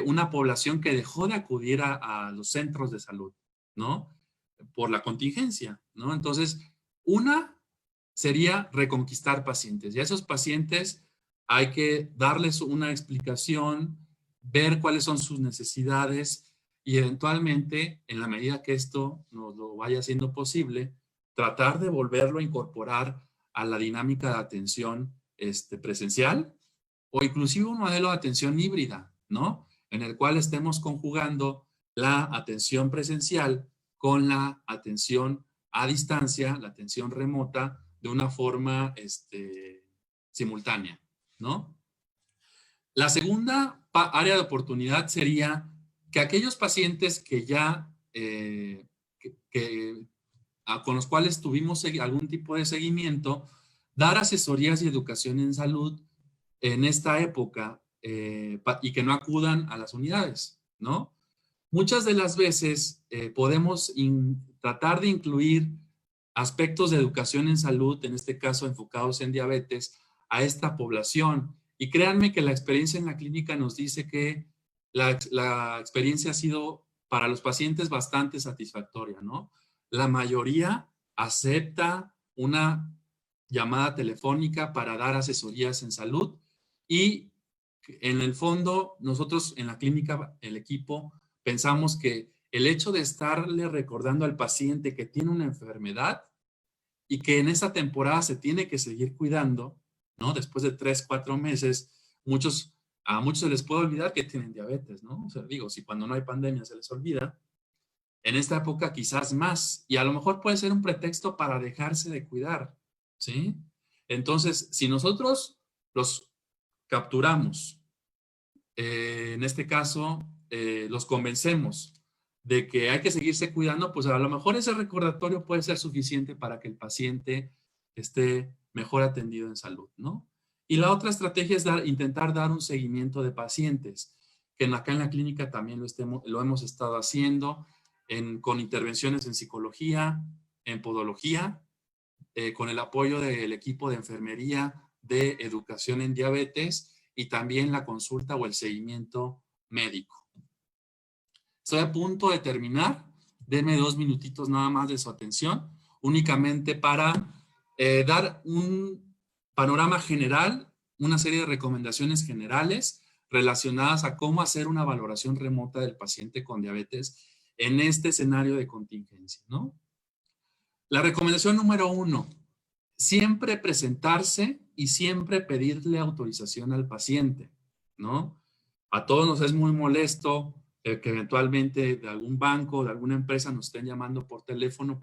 S3: una población que dejó de acudir a los centros de salud, ¿no? Por la contingencia, ¿no? Entonces, una sería reconquistar pacientes. Y a esos pacientes hay que darles una explicación, ver cuáles son sus necesidades y eventualmente, en la medida que esto nos lo vaya haciendo posible, tratar de volverlo a incorporar a la dinámica de atención presencial o inclusive un modelo de atención híbrida, ¿no? En el cual estemos conjugando la atención presencial con la atención a distancia, la atención remota, de una forma simultánea, ¿no? La segunda área de oportunidad sería que aquellos pacientes que ya, con los cuales tuvimos algún tipo de seguimiento, dar asesorías y educación en salud en esta época y que no acudan a las unidades, ¿no? Muchas de las veces podemos tratar de incluir aspectos de educación en salud, en este caso enfocados en diabetes, a esta población. Y créanme que la experiencia en la clínica nos dice que la experiencia ha sido para los pacientes bastante satisfactoria, ¿no? La mayoría acepta una llamada telefónica para dar asesorías en salud y en el fondo nosotros en la clínica, el equipo, pensamos que el hecho de estarle recordando al paciente que tiene una enfermedad y que en esa temporada se tiene que seguir cuidando, ¿no? Después de 3, 4 meses, a muchos se les puede olvidar que tienen diabetes, ¿no? O sea, digo, si cuando no hay pandemia se les olvida, en esta época quizás más, y a lo mejor puede ser un pretexto para dejarse de cuidar, ¿sí? Entonces, si nosotros los capturamos, en este caso, los convencemos de que hay que seguirse cuidando, pues a lo mejor ese recordatorio puede ser suficiente para que el paciente esté mejor atendido en salud, ¿no? Y la otra estrategia es intentar dar un seguimiento de pacientes, que acá en la clínica también lo hemos estado haciendo, con intervenciones en psicología, en podología, con el apoyo del equipo de enfermería de educación en diabetes y también la consulta o el seguimiento médico. Estoy a punto de terminar. Denme 2 minutitos nada más de su atención, únicamente para dar un panorama general, una serie de recomendaciones generales relacionadas a cómo hacer una valoración remota del paciente con diabetes en este escenario de contingencia, ¿no? La recomendación número 1, siempre presentarse y siempre pedirle autorización al paciente, ¿no? A todos nos es muy molesto que eventualmente de algún banco, de alguna empresa nos estén llamando por teléfono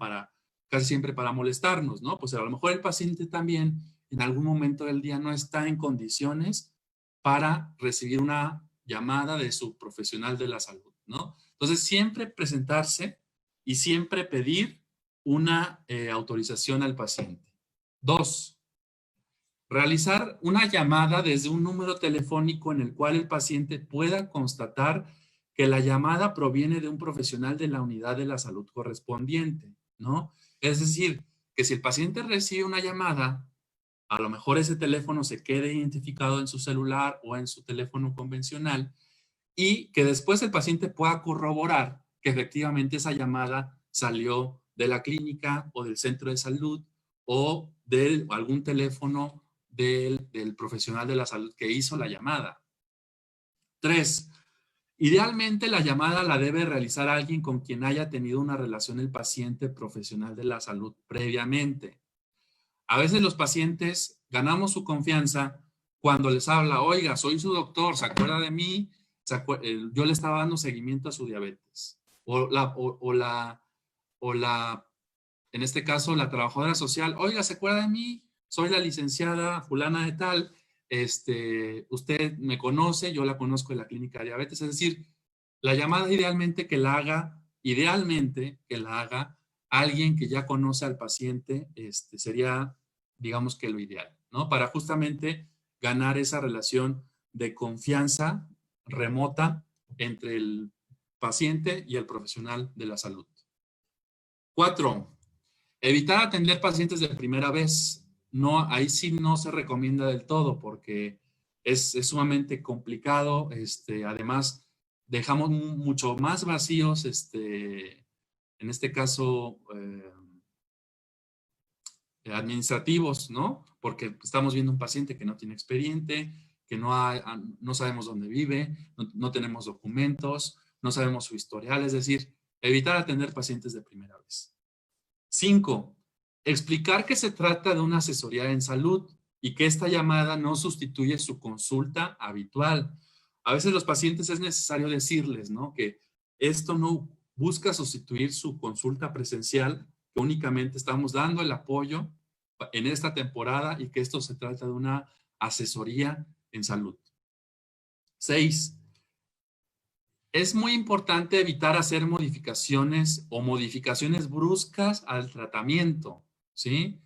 S3: casi siempre para molestarnos, ¿no? Pues a lo mejor el paciente también en algún momento del día no está en condiciones para recibir una llamada de su profesional de la salud, ¿no? Entonces, siempre presentarse y siempre pedir una autorización al paciente. 2, realizar una llamada desde un número telefónico en el cual el paciente pueda constatar que la llamada proviene de un profesional de la unidad de la salud correspondiente, ¿no? Es decir, que si el paciente recibe una llamada, a lo mejor ese teléfono se quede identificado en su celular o en su teléfono convencional y que después el paciente pueda corroborar que efectivamente esa llamada salió de la clínica o del centro de salud o de algún teléfono del profesional de la salud que hizo la llamada. 3, idealmente la llamada la debe realizar alguien con quien haya tenido una relación el paciente profesional de la salud previamente. A veces los pacientes ganamos su confianza cuando les habla, oiga, soy su doctor, ¿se acuerda de mí? Yo le estaba dando seguimiento a su diabetes. En este caso, la trabajadora social, oiga, ¿se acuerda de mí? Soy la licenciada fulana de tal, usted me conoce, yo la conozco de la clínica de diabetes. Es decir, la llamada idealmente que la haga alguien que ya conoce al paciente, sería, digamos que lo ideal, ¿no? Para justamente ganar esa relación de confianza remota entre el paciente y el profesional de la salud. 4, evitar atender pacientes de primera vez. No, ahí sí no se recomienda del todo porque es sumamente complicado. Además, dejamos mucho más vacíos, en este caso, administrativos, ¿no? Porque estamos viendo un paciente que no tiene expediente, que no sabemos dónde vive, no tenemos documentos, no sabemos su historial, es decir, evitar atender pacientes de primera vez. 5, explicar que se trata de una asesoría en salud y que esta llamada no sustituye su consulta habitual. A veces los pacientes es necesario decirles, ¿no? Que esto no busca sustituir su consulta presencial, que únicamente estamos dando el apoyo en esta temporada y que esto se trata de una asesoría en salud. 6, es muy importante evitar hacer modificaciones bruscas al tratamiento, ¿sí?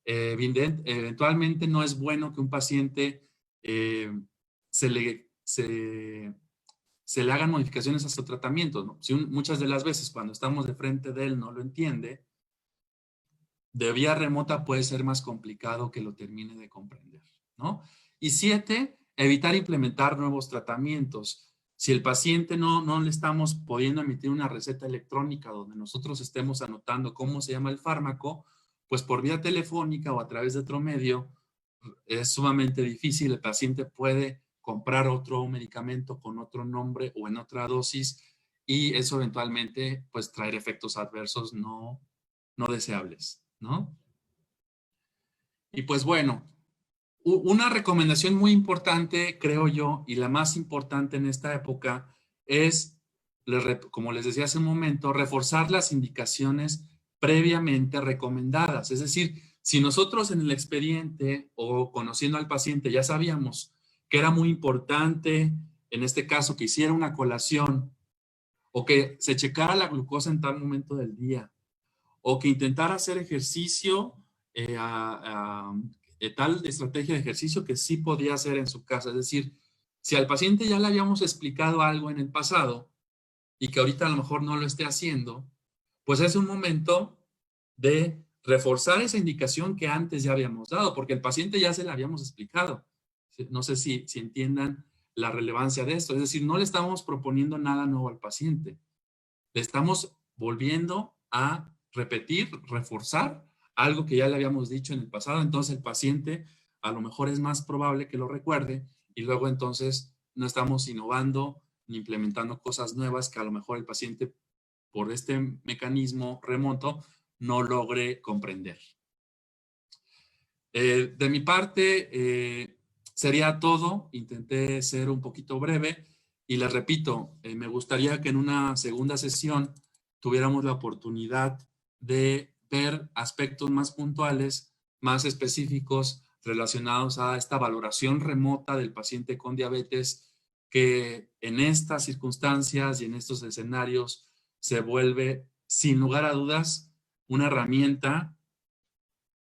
S3: Eventualmente no es bueno que un paciente se le hagan modificaciones a su tratamiento, ¿no? Muchas de las veces cuando estamos de frente de él no lo entiende, de vía remota puede ser más complicado que lo termine de comprender, ¿no? Y 7, evitar implementar nuevos tratamientos. Si el paciente no le estamos pudiendo emitir una receta electrónica donde nosotros estemos anotando cómo se llama el fármaco, pues por vía telefónica o a través de otro medio es sumamente difícil. El paciente puede comprar otro medicamento con otro nombre o en otra dosis y eso eventualmente pues traer efectos adversos no deseables, ¿no? Y pues bueno, una recomendación muy importante, creo yo, y la más importante en esta época es, como les decía hace un momento, reforzar las indicaciones previamente recomendadas. Es decir, si nosotros en el expediente o conociendo al paciente ya sabíamos que era muy importante, en este caso, que hiciera una colación o que se checara la glucosa en tal momento del día o que intentara hacer ejercicio, tal estrategia de ejercicio que sí podía hacer en su casa. Es decir, si al paciente ya le habíamos explicado algo en el pasado y que ahorita a lo mejor no lo esté haciendo, pues es un momento de reforzar esa indicación que antes ya habíamos dado, porque el paciente ya se la habíamos explicado. No sé si entiendan la relevancia de esto. Es decir, no le estamos proponiendo nada nuevo al paciente. Le estamos volviendo a repetir, reforzar algo que ya le habíamos dicho en el pasado. Entonces el paciente a lo mejor es más probable que lo recuerde y luego entonces no estamos innovando ni implementando cosas nuevas que a lo mejor el paciente por este mecanismo remoto no logre comprender. De mi parte, sería todo. Intenté ser un poquito breve y les repito, me gustaría que en una segunda sesión tuviéramos la oportunidad de ver aspectos más puntuales, más específicos relacionados a esta valoración remota del paciente con diabetes que en estas circunstancias y en estos escenarios se vuelve, sin lugar a dudas, una herramienta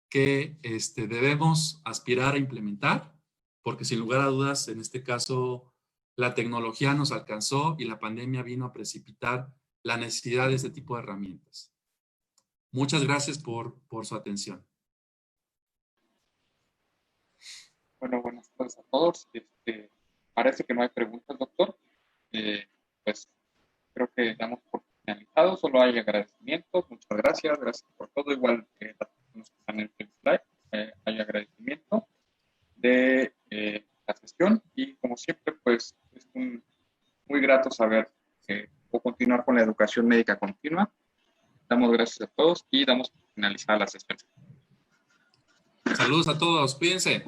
S3: que debemos aspirar a implementar, porque sin lugar a dudas, en este caso, la tecnología nos alcanzó y la pandemia vino a precipitar la necesidad de este tipo de herramientas. Muchas gracias por su atención.
S4: Bueno, buenas tardes a todos. Parece que no hay preguntas, doctor. Pues creo que damos por finalizado. Solo hay agradecimientos. Muchas gracias. Gracias por todo. Igual que las personas que están en el slide, hay agradecimiento de la sesión. Y como siempre, pues es muy grato saber o continuar con la educación médica continua. Damos gracias a todos y damos por finalizada la sesión.
S3: Saludos a todos. Cuídense.